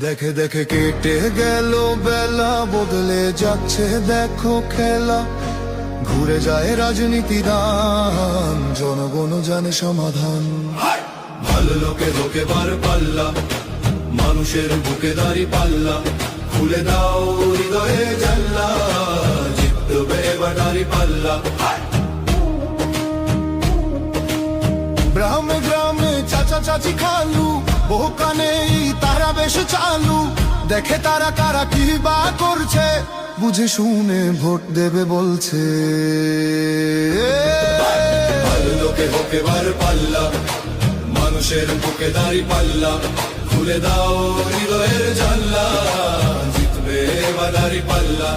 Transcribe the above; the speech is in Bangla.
দেখে দেখে কেটে গেল বেলা, বদলে যাচ্ছে দেখো খেলা। ঘুরে যায় রাজনীতি দান, জনগণ জানে সমাধান। ভালো লোকে ধোকে বার পাল্লা, মানুষের বুকে দাঁড়ি পাল্লা। খুলে দাও হৃদয়ে জানলা, জিতবে এবার দাঁড়ি পাল্লা। গ্রামে গ্রামে চাচা চাচি খালু, বহু কানে তারা বেশ চালু। দেখে তারা কারা কি বা করছে, বুঝে শুনে ভোট দেবে বলছে। ভালো লোকে হোকে বার পাল্লা, মানুষের বুকে দাঁড়ি পাল্লা। খুলে দাও হৃদয়ের জানলা, জিতবে এবার দাঁড়ি পাল্লা।